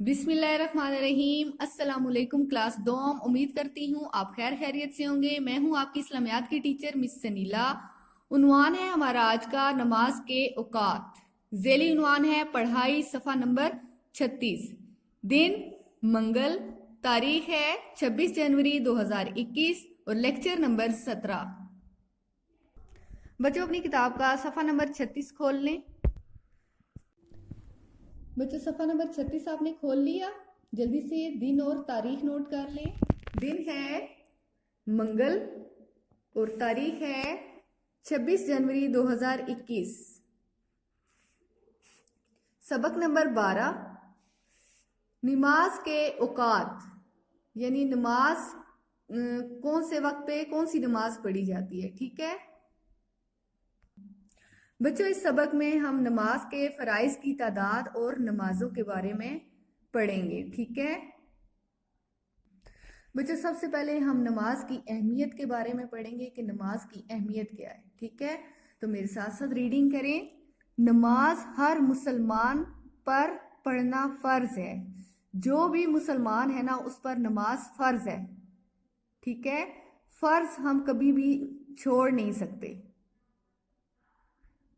बिस्मिल्लाहिर्रहमानिर्रहीम। अस्सलाम वालेकुम क्लास दोम। उम्मीद करती हूँ आप खैर खैरियत से होंगे। मैं हूँ आपकी इस्लामियात की टीचर मिस सनीला। उन्वान है हमारा आज का नमाज के औकात। ज़ेली उन्वान है पढ़ाई, सफ़ा नंबर 36। दिन मंगल, तारीख है 26 जनवरी 2021 और लेक्चर नंबर 17। बच्चों अपनी किताब का सफ़ा नंबर 36 खोल लें। बच्चों सफ़ा नंबर 36 आपने खोल लिया। जल्दी से दिन और तारीख नोट कर लें। दिन है मंगल और तारीख है 26 जनवरी 2021। सबक नंबर 12, नमाज के औकात, यानी नमाज कौन से वक्त पे कौन सी नमाज पढ़ी जाती है। ठीक है बच्चों, इस सबक में हम नमाज के फराइज की तादाद और नमाजों के बारे में पढ़ेंगे। ठीक है बच्चों, सबसे पहले हम नमाज की अहमियत के बारे में पढ़ेंगे कि नमाज की अहमियत क्या है। ठीक है, तो मेरे साथ साथ रीडिंग करें। नमाज हर मुसलमान पर पढ़ना फर्ज है। जो भी मुसलमान है ना, उस पर नमाज फर्ज है। ठीक है, फर्ज हम कभी भी छोड़ नहीं सकते।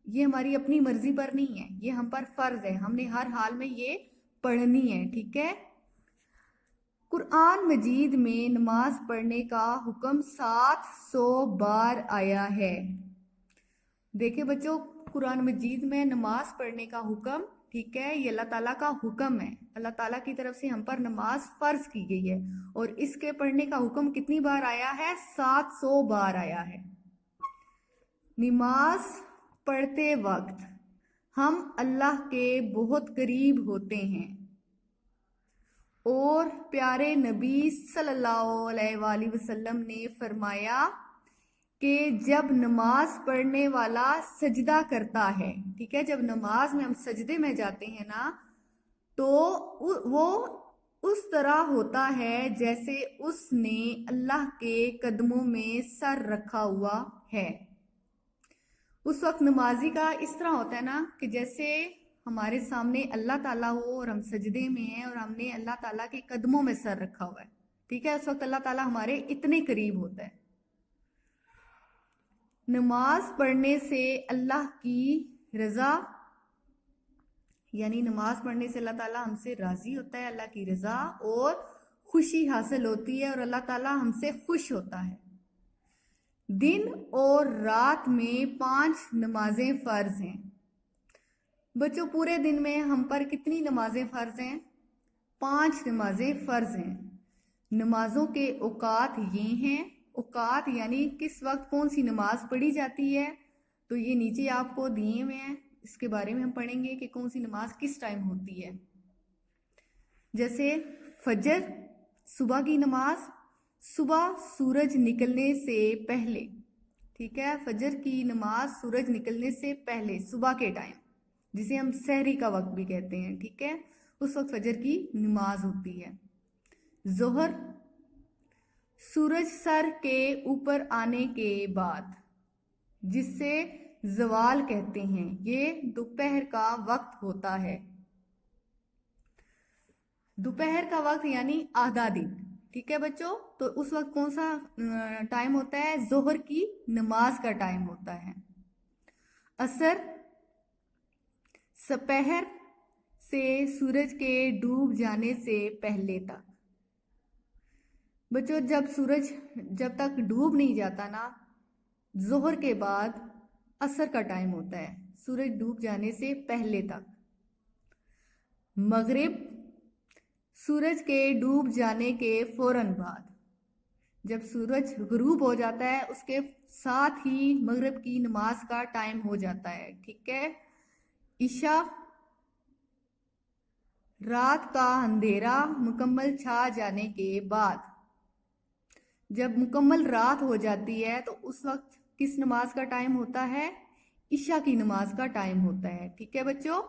ये हमारी अपनी मर्जी पर नहीं है, ये हम पर फर्ज है। हमने हर हाल में ये पढ़नी है। ठीक है, कुरान मजीद में नमाज पढ़ने का हुक्म 700 बार आया है। देखिए बच्चों, कुरान मजीद में नमाज पढ़ने का हुक्म, ठीक है, ये अल्लाह ताला का हुक्म है। अल्लाह ताला की तरफ से हम पर नमाज फर्ज की गई है और इसके पढ़ने का हुक्म कितनी बार आया है? 700 बार आया है। नमाज पढ़ते वक्त हम अल्लाह के बहुत करीब होते हैं और प्यारे नबी सल्लल्लाहु अलैहि वसल्लम ने फरमाया कि जब नमाज पढ़ने वाला सजदा करता है, ठीक है, जब नमाज में हम सजदे में जाते हैं ना, तो वो उस तरह होता है जैसे उसने अल्लाह के कदमों में सर रखा हुआ है। उस वक्त नमाजी का इस तरह होता है ना कि जैसे हमारे सामने अल्लाह ताला हो और हम सजदे में हैं और हमने अल्लाह ताला के कदमों में सर रखा हुआ है। ठीक है, उस वक्त अल्लाह ताला हमारे इतने करीब होता है। नमाज पढ़ने से अल्लाह की रजा, यानी नमाज पढ़ने से अल्लाह ताला हमसे राजी होता है, अल्लाह की रजा और खुशी हासिल होती है और अल्लाह ताला हमसे खुश होता है। दिन और रात में 5 नमाजें फर्ज हैं। बच्चों, पूरे दिन में हम पर कितनी नमाजें फर्ज हैं? 5 नमाजें फर्ज हैं। नमाजों के औकात ये हैं। औकात यानी किस वक्त कौन सी नमाज पढ़ी जाती है, तो ये नीचे आपको दिए हुए हैं। इसके बारे में हम पढ़ेंगे कि कौन सी नमाज किस टाइम होती है। जैसे फजर, सुबह की नमाज, सुबह सूरज निकलने से पहले। ठीक है, फजर की नमाज सूरज निकलने से पहले, सुबह के टाइम, जिसे हम सहरी का वक्त भी कहते हैं। ठीक है, उस वक्त फजर की नमाज होती है। जोहर, सूरज सर के ऊपर आने के बाद, जिससे जवाल कहते हैं, ये दोपहर का वक्त होता है। दोपहर का वक्त यानी आधा दिन। ठीक है बच्चों, तो उस वक्त कौन सा टाइम होता है? जोहर की नमाज का टाइम होता है। असर, सपहर से सूरज के डूब जाने से पहले तक। बच्चों, जब तक डूब नहीं जाता ना, जोहर के बाद असर का टाइम होता है, सूरज डूब जाने से पहले तक। मगरिब, सूरज के डूब जाने के फौरन बाद, जब सूरज गुरूब हो जाता है उसके साथ ही मगरिब की नमाज का टाइम हो जाता है। ठीक है, इशा, रात का अंधेरा मुकम्मल छा जाने के बाद, जब मुकम्मल रात हो जाती है तो उस वक्त किस नमाज का टाइम होता है? इशा की नमाज का टाइम होता है। ठीक है बच्चों,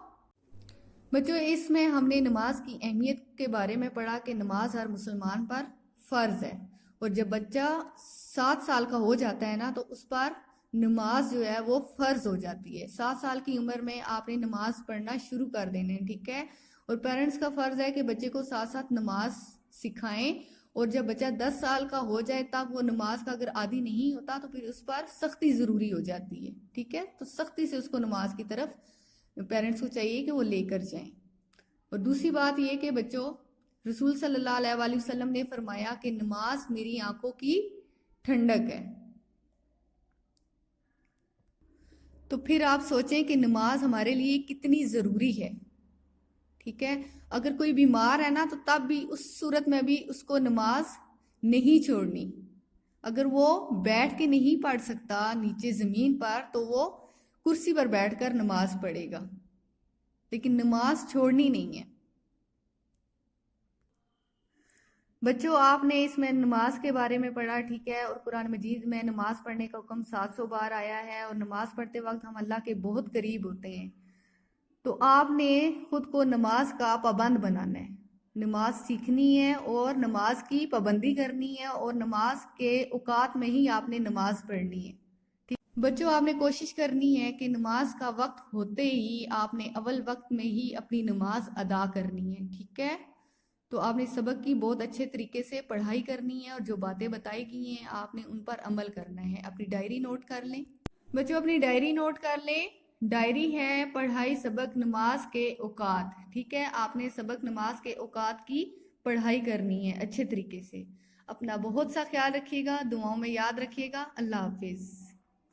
इसमें हमने नमाज की अहमियत के बारे में पढ़ा कि नमाज हर मुसलमान पर फर्ज है और जब बच्चा 7 साल का हो जाता है ना, तो उस पर नमाज जो है वो फर्ज हो जाती है। 7 साल की उम्र में आपने नमाज पढ़ना शुरू कर देने। ठीक है, اور پیرنٹس کا فرض ہے کہ بچے کو ساتھ ساتھ نماز سکھائیں، اور جب بچہ 10 سال کا ہو جائے تب وہ نماز کا اگر عادی نہیں ہوتا تو پھر اس پر سختی ضروری ہو جاتی ہے، ٹھیک ہے؟ تو سختی سے اس کو نماز کی طرف پیرنٹس کو چاہیے کہ وہ لے کر جائیں۔ اور دوسری بات یہ کہ بچوں، رسول صلی اللہ علیہ وآلہ وسلم نے فرمایا کہ نماز میری آنکھوں کی ٹھنڈک ہے۔ تو پھر آپ سوچیں کہ نماز ہمارے لیے کتنی ضروری ہے، ٹھیک ہے؟ اگر کوئی بیمار ہے نا تو تب بھی اس صورت میں بھی اس کو نماز نہیں چھوڑنی۔ اگر وہ بیٹھ کے نہیں پڑھ سکتا نیچے زمین پر تو وہ کرسی پر بیٹھ کر نماز پڑھے گا، لیکن نماز چھوڑنی نہیں ہے۔ بچوں، آپ نے اس میں نماز کے بارے میں پڑھا، ٹھیک ہے؟ اور قرآن مجید میں نماز پڑھنے کا حکم 700 بار آیا ہے، اور نماز پڑھتے وقت ہم اللہ کے بہت قریب ہوتے ہیں۔ تو آپ نے خود کو نماز کا پابند بنانا ہے، نماز سیکھنی ہے اور نماز کی پابندی کرنی ہے، اور نماز کے اوقات میں ہی آپ نے نماز پڑھنی ہے۔ بچوں، آپ نے کوشش کرنی ہے کہ نماز کا وقت ہوتے ہی آپ نے اول وقت میں ہی اپنی نماز ادا کرنی ہے، ٹھیک ہے؟ تو آپ نے سبق کی بہت اچھے طریقے سے پڑھائی کرنی ہے، اور جو باتیں بتائی گئی ہیں آپ نے ان پر عمل کرنا ہے۔ اپنی ڈائری نوٹ کر لیں بچوں، اپنی ڈائری نوٹ کر لیں۔ ڈائری ہے پڑھائی سبق نماز کے اوقات، ٹھیک ہے؟ آپ نے سبق نماز کے اوقات کی پڑھائی کرنی ہے اچھے طریقے سے۔ اپنا بہت سا خیال رکھیے گا، دعاؤں میں یاد رکھیے گا۔ اللہ حافظ۔